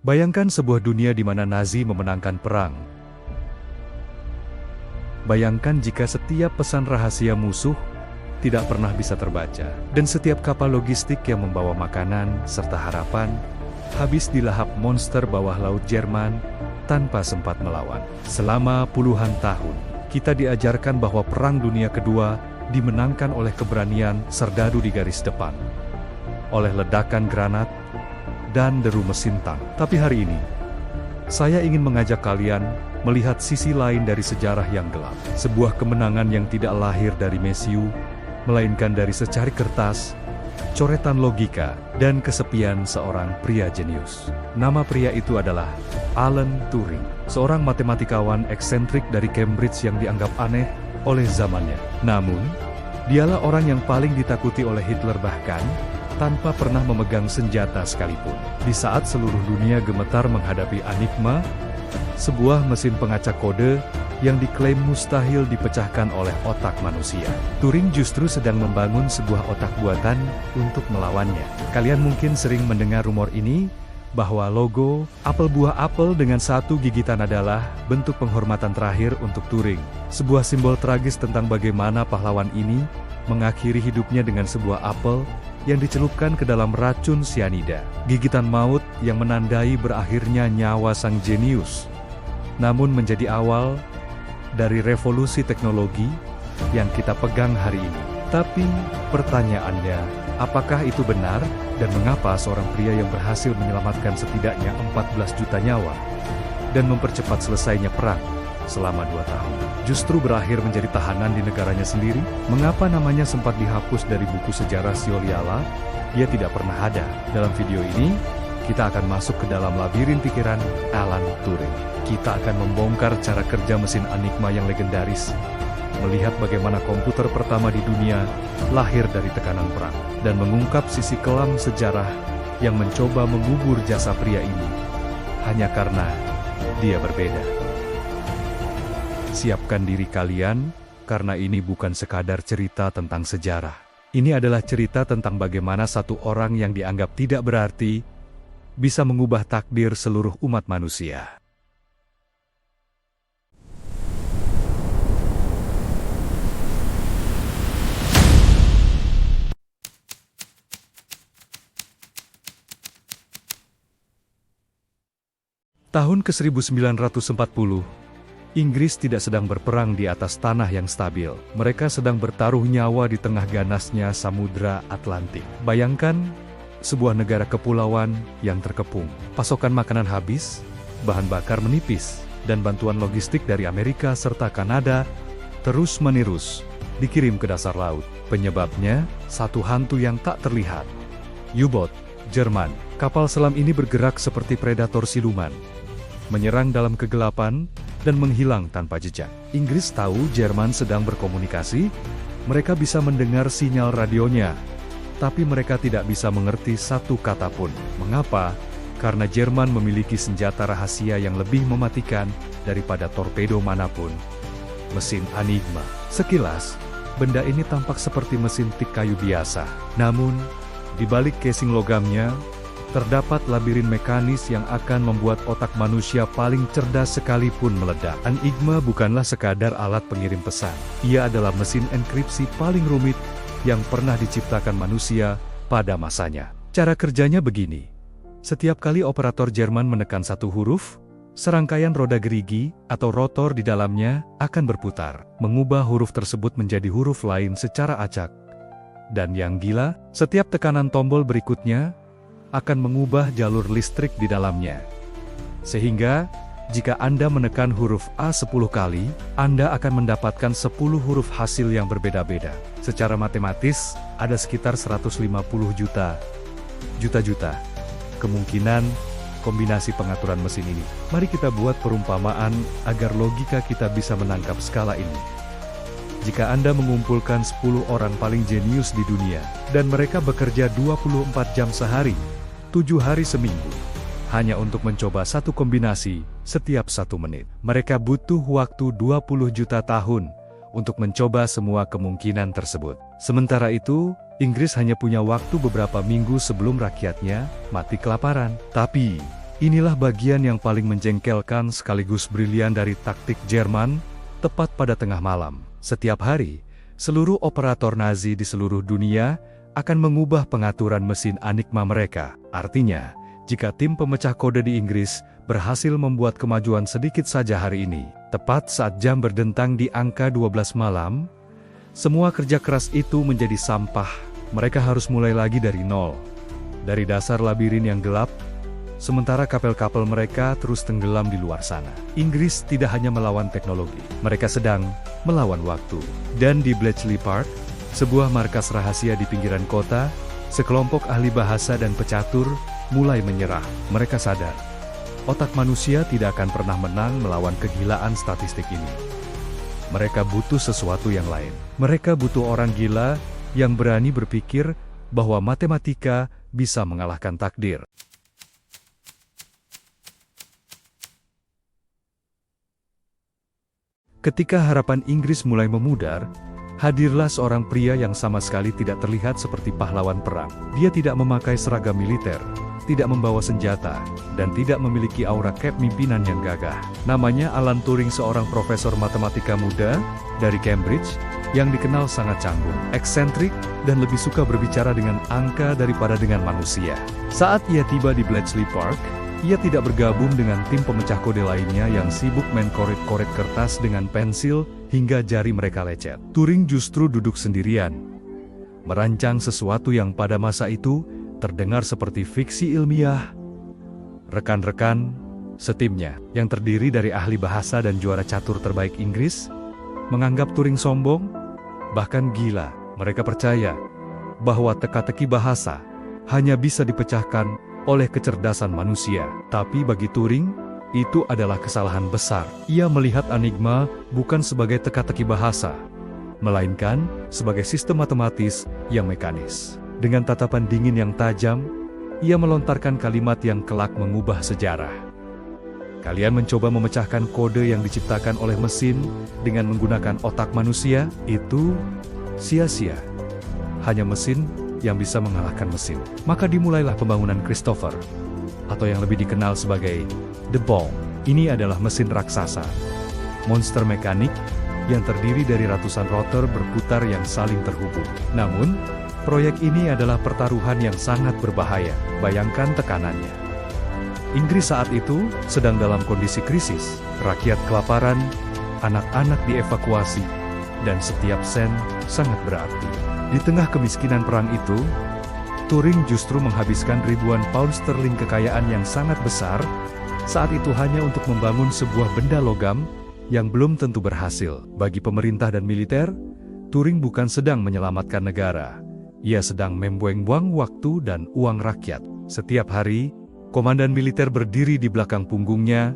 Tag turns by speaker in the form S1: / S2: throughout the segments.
S1: Bayangkan sebuah dunia di mana Nazi memenangkan perang. Bayangkan jika setiap pesan rahasia musuh tidak pernah bisa terbaca, dan setiap kapal logistik yang membawa makanan serta harapan habis dilahap monster bawah laut Jerman tanpa sempat melawan. Selama puluhan tahun, kita diajarkan bahwa Perang Dunia Kedua dimenangkan oleh keberanian serdadu di garis depan, oleh ledakan granat dan deru mesin tank. Tapi hari ini, saya ingin mengajak kalian melihat sisi lain dari sejarah yang gelap. Sebuah kemenangan yang tidak lahir dari mesiu, melainkan dari secari kertas, coretan logika, dan kesepian seorang pria jenius. Nama pria itu adalah Alan Turing, seorang matematikawan eksentrik dari Cambridge yang dianggap aneh oleh zamannya. Namun, dialah orang yang paling ditakuti oleh Hitler, bahkan tanpa pernah memegang senjata sekalipun. Di saat seluruh dunia gemetar menghadapi Enigma, sebuah mesin pengacak kode yang diklaim mustahil dipecahkan oleh otak manusia, Turing justru sedang membangun sebuah otak buatan untuk melawannya. Kalian mungkin sering mendengar rumor ini, bahwa logo apel buah apel dengan satu gigitan adalah bentuk penghormatan terakhir untuk Turing. Sebuah simbol tragis tentang bagaimana pahlawan ini mengakhiri hidupnya dengan sebuah apel yang dicelupkan ke dalam racun sianida. Gigitan maut yang menandai berakhirnya nyawa sang jenius, namun menjadi awal dari revolusi teknologi yang kita pegang hari ini. Tapi pertanyaannya, apakah itu benar? Dan mengapa seorang pria yang berhasil menyelamatkan setidaknya 14 juta nyawa dan mempercepat selesainya perang selama 2 tahun, justru berakhir menjadi tahanan di negaranya sendiri? Mengapa namanya sempat dihapus dari buku sejarah Sioliala? Dia tidak pernah ada. Dalam video ini, kita akan masuk ke dalam labirin pikiran Alan Turing. Kita akan membongkar cara kerja mesin Enigma yang legendaris, melihat bagaimana komputer pertama di dunia lahir dari tekanan perang, dan mengungkap sisi kelam sejarah yang mencoba mengubur jasa pria ini hanya karena dia berbeda. Siapkan diri kalian, karena ini bukan sekadar cerita tentang sejarah. Ini adalah cerita tentang bagaimana satu orang yang dianggap tidak berarti bisa mengubah takdir seluruh umat manusia. Tahun ke-1940, Inggris tidak sedang berperang di atas tanah yang stabil. Mereka sedang bertaruh nyawa di tengah ganasnya Samudra Atlantik. Bayangkan, sebuah negara kepulauan yang terkepung. Pasokan makanan habis, bahan bakar menipis, dan bantuan logistik dari Amerika serta Kanada terus-menerus dikirim ke dasar laut. Penyebabnya, satu hantu yang tak terlihat. U-boat Jerman. Kapal selam ini bergerak seperti predator siluman, menyerang dalam kegelapan dan menghilang tanpa jejak. Inggris tahu Jerman sedang berkomunikasi, mereka bisa mendengar sinyal radionya, tapi mereka tidak bisa mengerti satu kata pun. Mengapa? Karena Jerman memiliki senjata rahasia yang lebih mematikan daripada torpedo manapun, mesin Enigma. Sekilas, benda ini tampak seperti mesin tik kayu biasa. Namun, di balik casing logamnya, terdapat labirin mekanis yang akan membuat otak manusia paling cerdas sekalipun meledak. Enigma bukanlah sekadar alat pengirim pesan. Ia adalah mesin enkripsi paling rumit yang pernah diciptakan manusia pada masanya. Cara kerjanya begini. Setiap kali operator Jerman menekan satu huruf, serangkaian roda gerigi atau rotor di dalamnya akan berputar, mengubah huruf tersebut menjadi huruf lain secara acak. Dan yang gila, setiap tekanan tombol berikutnya akan mengubah jalur listrik di dalamnya. Sehingga, jika Anda menekan huruf A 10 kali, Anda akan mendapatkan 10 huruf hasil yang berbeda-beda. Secara matematis, ada sekitar 150 juta kemungkinan kombinasi pengaturan mesin ini. Mari kita buat perumpamaan agar logika kita bisa menangkap skala ini. Jika Anda mengumpulkan 10 orang paling jenius di dunia, dan mereka bekerja 24 jam sehari, 7 hari seminggu, hanya untuk mencoba satu kombinasi setiap 1 menit. Mereka butuh waktu 20 juta tahun untuk mencoba semua kemungkinan tersebut. Sementara itu, Inggris hanya punya waktu beberapa minggu sebelum rakyatnya mati kelaparan. Tapi, Inilah bagian yang paling menjengkelkan sekaligus brilian dari taktik Jerman, tepat pada tengah malam. Setiap hari, seluruh operator Nazi di seluruh dunia akan mengubah pengaturan mesin Enigma mereka. Artinya, jika tim pemecah kode di Inggris berhasil membuat kemajuan sedikit saja hari ini, tepat saat jam berdentang di angka 12 malam, semua kerja keras itu menjadi sampah. Mereka harus mulai lagi dari nol, dari dasar labirin yang gelap, sementara kapal-kapal mereka terus tenggelam di luar sana. Inggris tidak hanya melawan teknologi, mereka sedang melawan waktu. Dan di Bletchley Park, sebuah markas rahasia di pinggiran kota, sekelompok ahli bahasa dan pecatur mulai menyerah. Mereka sadar, otak manusia tidak akan pernah menang melawan kegilaan statistik ini. Mereka butuh sesuatu yang lain. Mereka butuh orang gila yang berani berpikir bahwa matematika bisa mengalahkan takdir. Ketika harapan Inggris mulai memudar, hadirlah seorang pria yang sama sekali tidak terlihat seperti pahlawan perang. Dia tidak memakai seragam militer, tidak membawa senjata, dan tidak memiliki aura kepemimpinan yang gagah. Namanya Alan Turing, seorang profesor matematika muda dari Cambridge, yang dikenal sangat canggung, eksentrik, dan lebih suka berbicara dengan angka daripada dengan manusia. Saat ia tiba di Bletchley Park, ia tidak bergabung dengan tim pemecah kode lainnya yang sibuk main korek-korek kertas dengan pensil hingga jari mereka lecet. Turing justru duduk sendirian, merancang sesuatu yang pada masa itu terdengar seperti fiksi ilmiah. Rekan-rekan setimnya, yang terdiri dari ahli bahasa dan juara catur terbaik Inggris, menganggap Turing sombong, bahkan gila. Mereka percaya bahwa teka-teki bahasa hanya bisa dipecahkan oleh kecerdasan manusia. Tapi bagi Turing, itu adalah kesalahan besar. Ia melihat Enigma bukan sebagai teka-teki bahasa, melainkan sebagai sistem matematis yang mekanis. Dengan tatapan dingin yang tajam, ia melontarkan kalimat yang kelak mengubah sejarah. Kalian mencoba memecahkan kode yang diciptakan oleh mesin dengan menggunakan otak manusia, itu sia-sia. Hanya mesin yang bisa mengalahkan mesin. Maka dimulailah pembangunan Christopher, atau yang lebih dikenal sebagai The Bomb. Ini adalah mesin raksasa, monster mekanik yang terdiri dari ratusan rotor berputar yang saling terhubung. Namun, proyek ini adalah pertaruhan yang sangat berbahaya. Bayangkan tekanannya. Inggris saat itu sedang dalam kondisi krisis. Rakyat kelaparan, anak-anak dievakuasi, dan setiap sen sangat berarti. Di tengah kemiskinan perang itu, Turing justru menghabiskan ribuan pound sterling kekayaan yang sangat besar, saat itu hanya untuk membangun sebuah benda logam yang belum tentu berhasil. Bagi pemerintah dan militer, Turing bukan sedang menyelamatkan negara. Ia sedang membuang-buang waktu dan uang rakyat. Setiap hari, komandan militer berdiri di belakang punggungnya,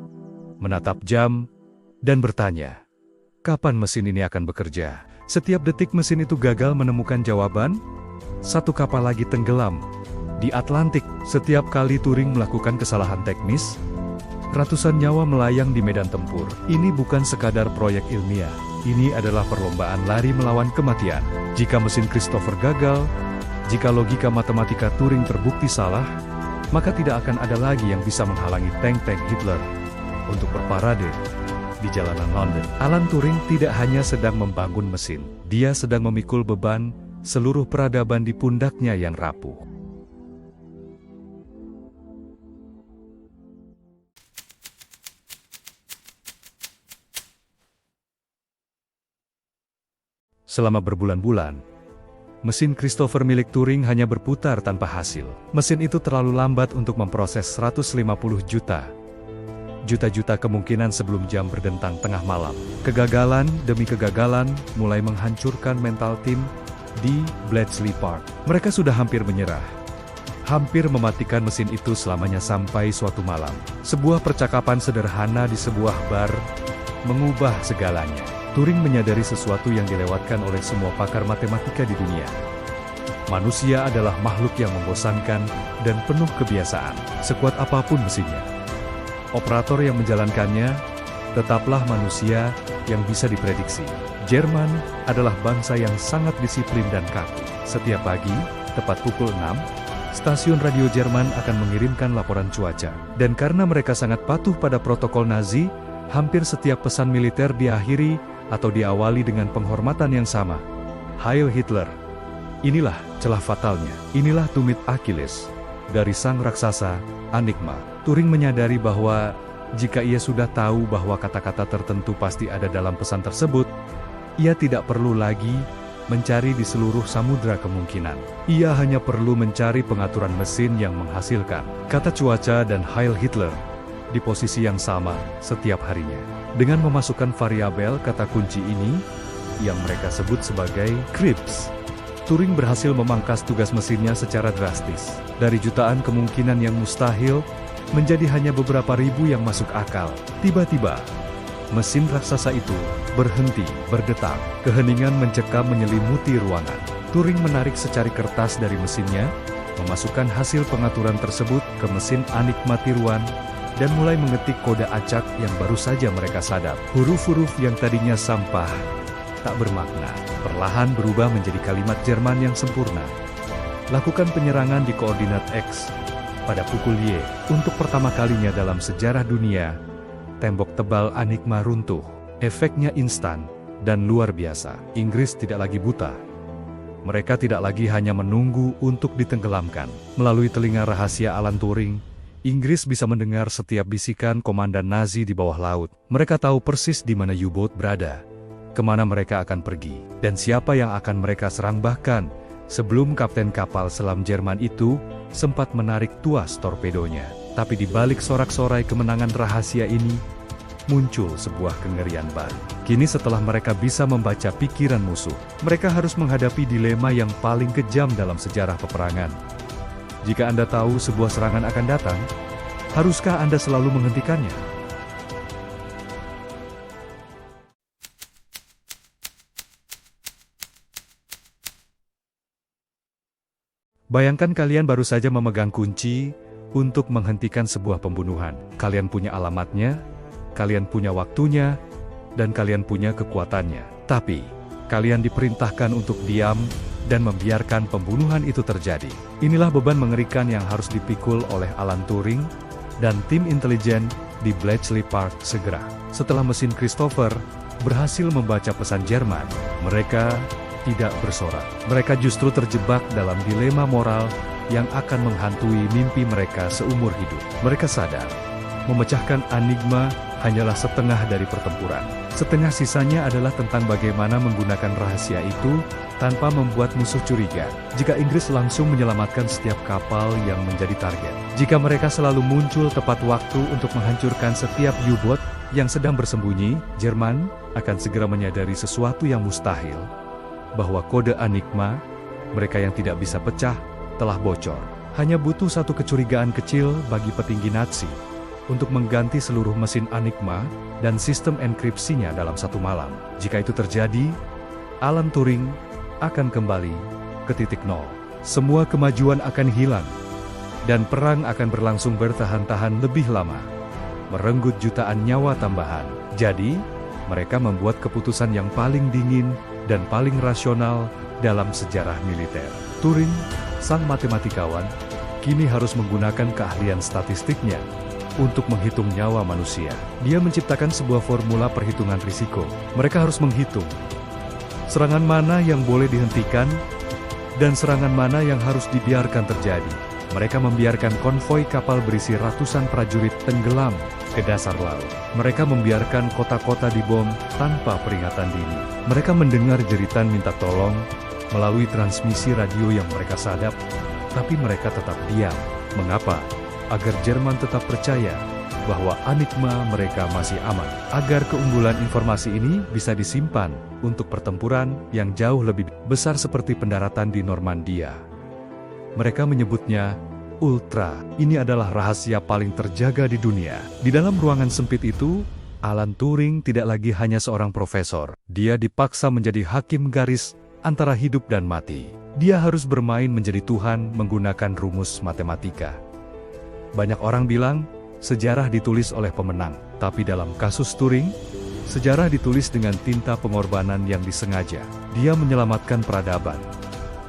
S1: menatap jam, dan bertanya, kapan mesin ini akan bekerja? Setiap detik mesin itu gagal menemukan jawaban, satu kapal lagi tenggelam di Atlantik. Setiap kali Turing melakukan kesalahan teknis, ratusan nyawa melayang di medan tempur. Ini bukan sekadar proyek ilmiah, ini adalah perlombaan lari melawan kematian. Jika mesin Christopher gagal, jika logika matematika Turing terbukti salah, maka tidak akan ada lagi yang bisa menghalangi tank-tank Hitler untuk berparade di jalanan London. Alan Turing tidak hanya sedang membangun mesin, dia sedang memikul beban seluruh peradaban di pundaknya yang rapuh. Selama berbulan-bulan, mesin Christopher milik Turing hanya berputar tanpa hasil. Mesin itu terlalu lambat untuk memproses 150 juta kemungkinan sebelum jam berdentang tengah malam. Kegagalan demi kegagalan mulai menghancurkan mental tim di Bletchley Park. Mereka sudah hampir menyerah, hampir mematikan mesin itu selamanya sampai suatu malam. Sebuah percakapan sederhana di sebuah bar mengubah segalanya. Turing menyadari sesuatu yang dilewatkan oleh semua pakar matematika di dunia. Manusia adalah makhluk yang membosankan dan penuh kebiasaan, sekuat apapun mesinnya. Operator yang menjalankannya tetaplah manusia yang bisa diprediksi. Jerman adalah bangsa yang sangat disiplin dan kaku. Setiap pagi, tepat pukul 6, stasiun radio Jerman akan mengirimkan laporan cuaca. Dan karena mereka sangat patuh pada protokol Nazi, hampir setiap pesan militer diakhiri atau diawali dengan penghormatan yang sama. Heil Hitler. Inilah celah fatalnya. Inilah tumit Achilles dari sang raksasa, Enigma. Turing menyadari bahwa jika ia sudah tahu bahwa kata-kata tertentu pasti ada dalam pesan tersebut, ia tidak perlu lagi mencari di seluruh samudra kemungkinan. Ia hanya perlu mencari pengaturan mesin yang menghasilkan kata cuaca dan Heil Hitler di posisi yang sama setiap harinya. Dengan memasukkan variabel kata kunci ini, yang mereka sebut sebagai crypts, Turing berhasil memangkas tugas mesinnya secara drastis. Dari jutaan kemungkinan yang mustahil, menjadi hanya beberapa ribu yang masuk akal. Tiba-tiba, mesin raksasa itu berhenti, berdetak. Keheningan mencekam menyelimuti ruangan. Turing menarik secari kertas dari mesinnya, memasukkan hasil pengaturan tersebut ke mesin Enigma tiruan, dan mulai mengetik kode acak yang baru saja mereka sadap. Huruf-huruf yang tadinya sampah, tak bermakna, perlahan berubah menjadi kalimat Jerman yang sempurna. Lakukan penyerangan di koordinat X pada pukul Y. Untuk pertama kalinya dalam sejarah dunia, tembok tebal Enigma runtuh. Efeknya instan dan luar biasa. Inggris tidak lagi buta. Mereka tidak lagi hanya menunggu untuk ditenggelamkan. Melalui telinga rahasia Alan Turing, Inggris bisa mendengar setiap bisikan komandan Nazi di bawah laut. Mereka tahu persis di mana U-boat berada, kemana mereka akan pergi, dan siapa yang akan mereka serang. Bahkan, sebelum kapten kapal selam Jerman itu sempat menarik tuas torpedonya. Tapi di balik sorak-sorai kemenangan rahasia ini, muncul sebuah kengerian baru. Kini setelah mereka bisa membaca pikiran musuh, mereka harus menghadapi dilema yang paling kejam dalam sejarah peperangan. Jika Anda tahu sebuah serangan akan datang, haruskah Anda selalu menghentikannya? Bayangkan kalian baru saja memegang kunci untuk menghentikan sebuah pembunuhan. Kalian punya alamatnya, kalian punya waktunya, dan kalian punya kekuatannya. Tapi, kalian diperintahkan untuk diam dan membiarkan pembunuhan itu terjadi. Inilah beban mengerikan yang harus dipikul oleh Alan Turing dan tim intelijen di Bletchley Park segera. Setelah mesin Christopher berhasil membaca pesan Jerman, mereka tidak bersorak. Mereka justru terjebak dalam dilema moral yang akan menghantui mimpi mereka seumur hidup. Mereka sadar, memecahkan Enigma hanyalah setengah dari pertempuran. Setengah sisanya adalah tentang bagaimana menggunakan rahasia itu tanpa membuat musuh curiga. Jika Inggris langsung menyelamatkan setiap kapal yang menjadi target. Jika mereka selalu muncul tepat waktu untuk menghancurkan setiap U-boat yang sedang bersembunyi, Jerman akan segera menyadari sesuatu yang mustahil, bahwa kode Enigma, mereka yang tidak bisa pecah, telah bocor. Hanya butuh satu kecurigaan kecil bagi petinggi Nazi untuk mengganti seluruh mesin Enigma dan sistem enkripsinya dalam satu malam. Jika itu terjadi, Alan Turing akan kembali ke titik nol. Semua kemajuan akan hilang, dan perang akan berlangsung bertahan-tahan lebih lama, merenggut jutaan nyawa tambahan. Jadi, mereka membuat keputusan yang paling dingin dan paling rasional dalam sejarah militer. Turing, sang matematikawan, kini harus menggunakan keahlian statistiknya untuk menghitung nyawa manusia. Dia menciptakan sebuah formula perhitungan risiko. Mereka harus menghitung serangan mana yang boleh dihentikan dan serangan mana yang harus dibiarkan terjadi. Mereka membiarkan konvoi kapal berisi ratusan prajurit tenggelam ke dasar laut. Mereka membiarkan kota-kota dibom tanpa peringatan dini. Mereka mendengar jeritan minta tolong melalui transmisi radio yang mereka sadap, tapi mereka tetap diam. Mengapa? Agar Jerman tetap percaya bahwa Enigma mereka masih aman. Agar keunggulan informasi ini bisa disimpan untuk pertempuran yang jauh lebih besar seperti pendaratan di Normandia. Mereka menyebutnya Ultra. Ini adalah rahasia paling terjaga di dunia. Di dalam ruangan sempit itu, Alan Turing tidak lagi hanya seorang profesor. Dia dipaksa menjadi hakim garis antara hidup dan mati. Dia harus bermain menjadi Tuhan menggunakan rumus matematika. Banyak orang bilang, sejarah ditulis oleh pemenang. Tapi dalam kasus Turing, sejarah ditulis dengan tinta pengorbanan yang disengaja. Dia menyelamatkan peradaban.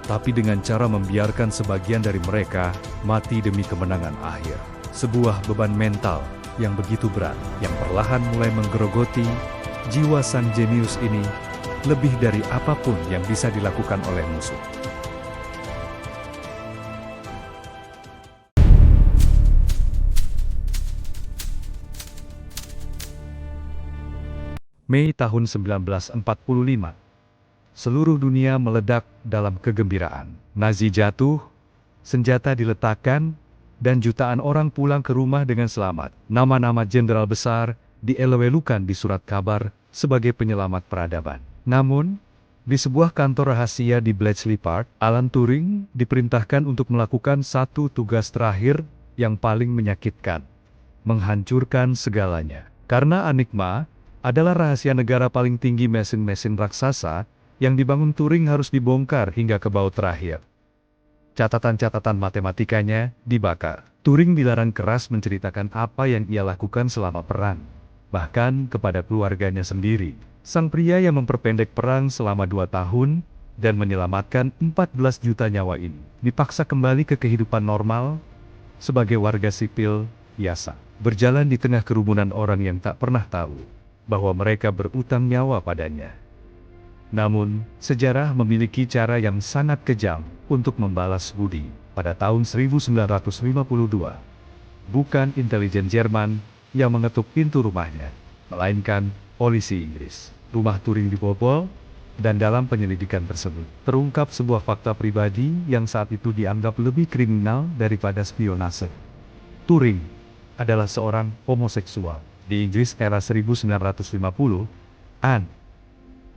S1: tapi dengan cara membiarkan sebagian dari mereka mati demi kemenangan akhir. Sebuah beban mental yang begitu berat, yang perlahan mulai menggerogoti jiwa sang jenius ini, lebih dari apapun yang bisa dilakukan oleh musuh. Mei tahun 1945. Seluruh dunia meledak dalam kegembiraan. Nazi jatuh, senjata diletakkan, dan jutaan orang pulang ke rumah dengan selamat. Nama-nama jenderal besar dielewelukan di surat kabar sebagai penyelamat peradaban. Namun, di sebuah kantor rahasia di Bletchley Park, Alan Turing diperintahkan untuk melakukan satu tugas terakhir yang paling menyakitkan: menghancurkan segalanya. Karena Enigma adalah rahasia negara paling tinggi, mesin-mesin raksasa yang dibangun Turing harus dibongkar hingga ke baut terakhir. Catatan-catatan matematikanya dibakar. Turing dilarang keras menceritakan apa yang ia lakukan selama perang, bahkan kepada keluarganya sendiri. Sang pria yang memperpendek perang selama 2 tahun dan menyelamatkan 14 juta nyawa ini dipaksa kembali ke kehidupan normal sebagai warga sipil biasa, berjalan di tengah kerumunan orang yang tak pernah tahu bahwa mereka berutang nyawa padanya. Namun, sejarah memiliki cara yang sangat kejam untuk membalas budi. Pada tahun 1952, bukan intelijen Jerman yang mengetuk pintu rumahnya, melainkan polisi Inggris. Rumah Turing dibobol, dan dalam penyelidikan tersebut, terungkap sebuah fakta pribadi yang saat itu dianggap lebih kriminal daripada spionase. Turing adalah seorang homoseksual. Di Inggris era 1950-an,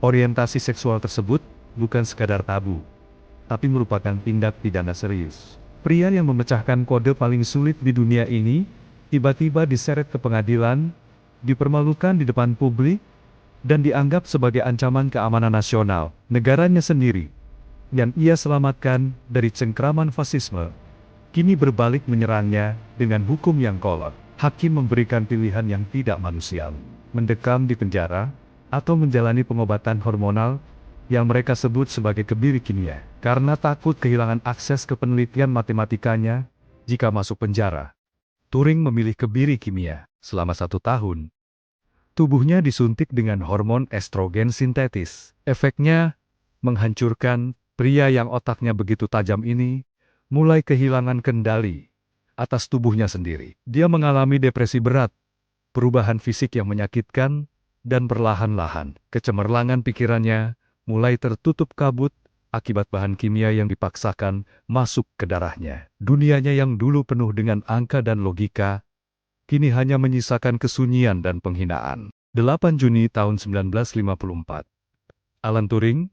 S1: orientasi seksual tersebut bukan sekadar tabu, tapi merupakan tindak pidana serius. Pria yang memecahkan kode paling sulit di dunia ini, tiba-tiba diseret ke pengadilan, dipermalukan di depan publik, dan dianggap sebagai ancaman keamanan nasional negaranya sendiri, yang ia selamatkan dari cengkraman fasisme, kini berbalik menyerangnya dengan hukum yang kolot. Hakim memberikan pilihan yang tidak manusiawi: mendekam di penjara, atau menjalani pengobatan hormonal yang mereka sebut sebagai kebiri kimia. Karena takut kehilangan akses ke penelitian matematikanya jika masuk penjara, Turing memilih kebiri kimia. Selama 1 tahun, tubuhnya disuntik dengan hormon estrogen sintetis. Efeknya menghancurkan. Pria yang otaknya begitu tajam ini mulai kehilangan kendali atas tubuhnya sendiri. Dia mengalami depresi berat, perubahan fisik yang menyakitkan, dan perlahan-lahan kecemerlangan pikirannya mulai tertutup kabut akibat bahan kimia yang dipaksakan masuk ke darahnya. Dunianya yang dulu penuh dengan angka dan logika, kini hanya menyisakan kesunyian dan penghinaan. 8 Juni tahun 1954, Alan Turing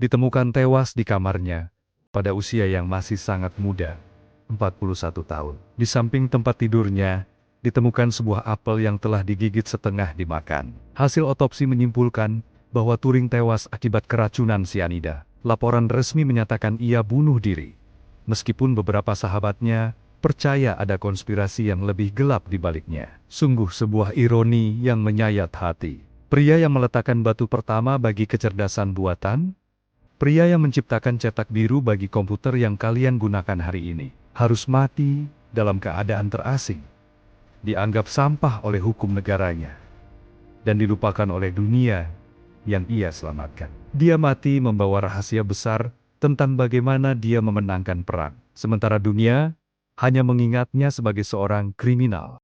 S1: ditemukan tewas di kamarnya pada usia yang masih sangat muda, 41 tahun. Di samping tempat tidurnya, ditemukan sebuah apel yang telah digigit setengah dimakan. Hasil otopsi menyimpulkan bahwa Turing tewas akibat keracunan sianida. Laporan resmi menyatakan ia bunuh diri, meskipun beberapa sahabatnya percaya ada konspirasi yang lebih gelap di baliknya. Sungguh sebuah ironi yang menyayat hati. Pria yang meletakkan batu pertama bagi kecerdasan buatan, pria yang menciptakan cetak biru bagi komputer yang kalian gunakan hari ini, harus mati dalam keadaan terasing, dianggap sampah oleh hukum negaranya, dan dilupakan oleh dunia yang ia selamatkan. Dia mati membawa rahasia besar tentang bagaimana dia memenangkan perang, sementara dunia hanya mengingatnya sebagai seorang kriminal.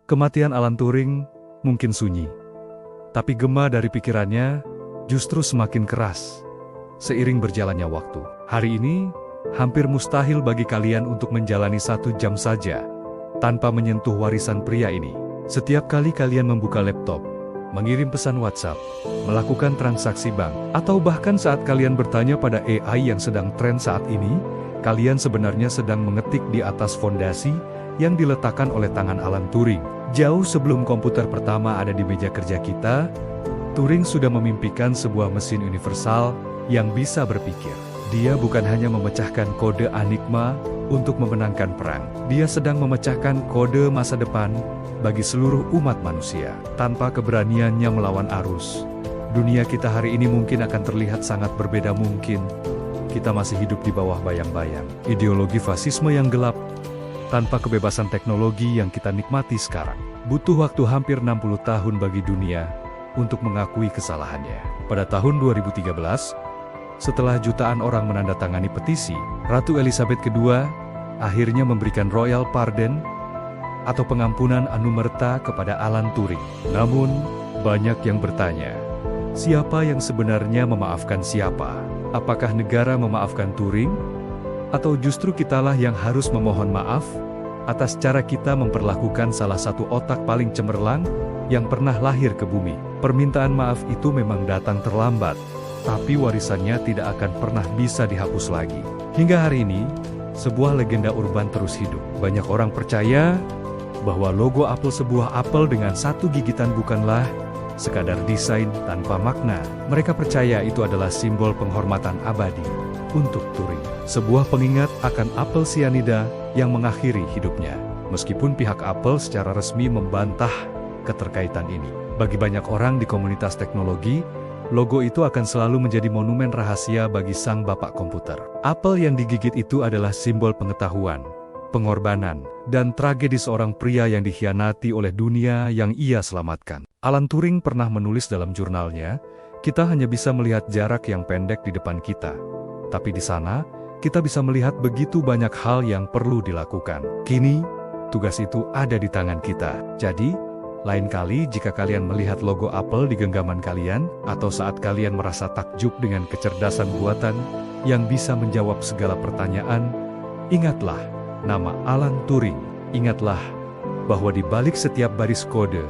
S1: Kematian Alan Turing mungkin sunyi, tapi gema dari pikirannya justru semakin keras seiring berjalannya waktu. Hari ini, hampir mustahil bagi kalian untuk menjalani 1 jam saja tanpa menyentuh warisan pria ini. Setiap kali kalian membuka laptop, mengirim pesan WhatsApp, melakukan transaksi bank, atau bahkan saat kalian bertanya pada AI yang sedang tren saat ini, kalian sebenarnya sedang mengetik di atas fondasi yang diletakkan oleh tangan Alan Turing. Jauh sebelum komputer pertama ada di meja kerja kita, Turing sudah memimpikan sebuah mesin universal yang bisa berpikir. Dia bukan hanya memecahkan kode Enigma untuk memenangkan perang. Dia sedang memecahkan kode masa depan bagi seluruh umat manusia. Tanpa keberaniannya melawan arus, dunia kita hari ini mungkin akan terlihat sangat berbeda. Mungkin kita masih hidup di bawah bayang-bayang ideologi fasisme yang gelap, tanpa kebebasan teknologi yang kita nikmati sekarang. Butuh waktu hampir 60 tahun bagi dunia untuk mengakui kesalahannya. Pada tahun 2013, setelah jutaan orang menandatangani petisi, Ratu Elizabeth II akhirnya memberikan Royal Pardon atau pengampunan anumerta kepada Alan Turing. Namun, banyak yang bertanya, siapa yang sebenarnya memaafkan siapa? Apakah negara memaafkan Turing? Atau justru kitalah yang harus memohon maaf atas cara kita memperlakukan salah satu otak paling cemerlang yang pernah lahir ke bumi? Permintaan maaf itu memang datang terlambat, tapi warisannya tidak akan pernah bisa dihapus lagi. Hingga hari ini, sebuah legenda urban terus hidup. Banyak orang percaya bahwa logo apel, sebuah apel dengan satu gigitan, bukanlah sekadar desain tanpa makna. Mereka percaya itu adalah simbol penghormatan abadi untuk Turing, sebuah pengingat akan apel sianida yang mengakhiri hidupnya. Meskipun pihak Apple secara resmi membantah keterkaitan ini, bagi banyak orang di komunitas teknologi, logo itu akan selalu menjadi monumen rahasia bagi sang bapak komputer. Apel yang digigit itu adalah simbol pengetahuan, pengorbanan, dan tragedi seorang pria yang dikhianati oleh dunia yang ia selamatkan. Alan Turing pernah menulis dalam jurnalnya, kita hanya bisa melihat jarak yang pendek di depan kita, tapi di sana, kita bisa melihat begitu banyak hal yang perlu dilakukan. Kini, tugas itu ada di tangan kita. Jadi, lain kali jika kalian melihat logo Apple di genggaman kalian, atau saat kalian merasa takjub dengan kecerdasan buatan yang bisa menjawab segala pertanyaan, ingatlah nama Alan Turing. Ingatlah bahwa di balik setiap baris kode,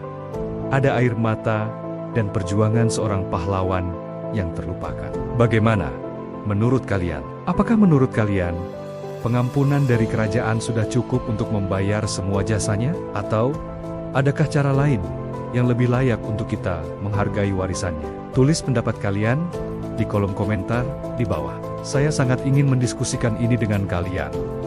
S1: ada air mata dan perjuangan seorang pahlawan yang terlupakan. Bagaimana menurut kalian? Apakah menurut kalian, pengampunan dari kerajaan sudah cukup untuk membayar semua jasanya? Atau, adakah cara lain yang lebih layak untuk kita menghargai warisannya? Tulis pendapat kalian di kolom komentar di bawah. Saya sangat ingin mendiskusikan ini dengan kalian.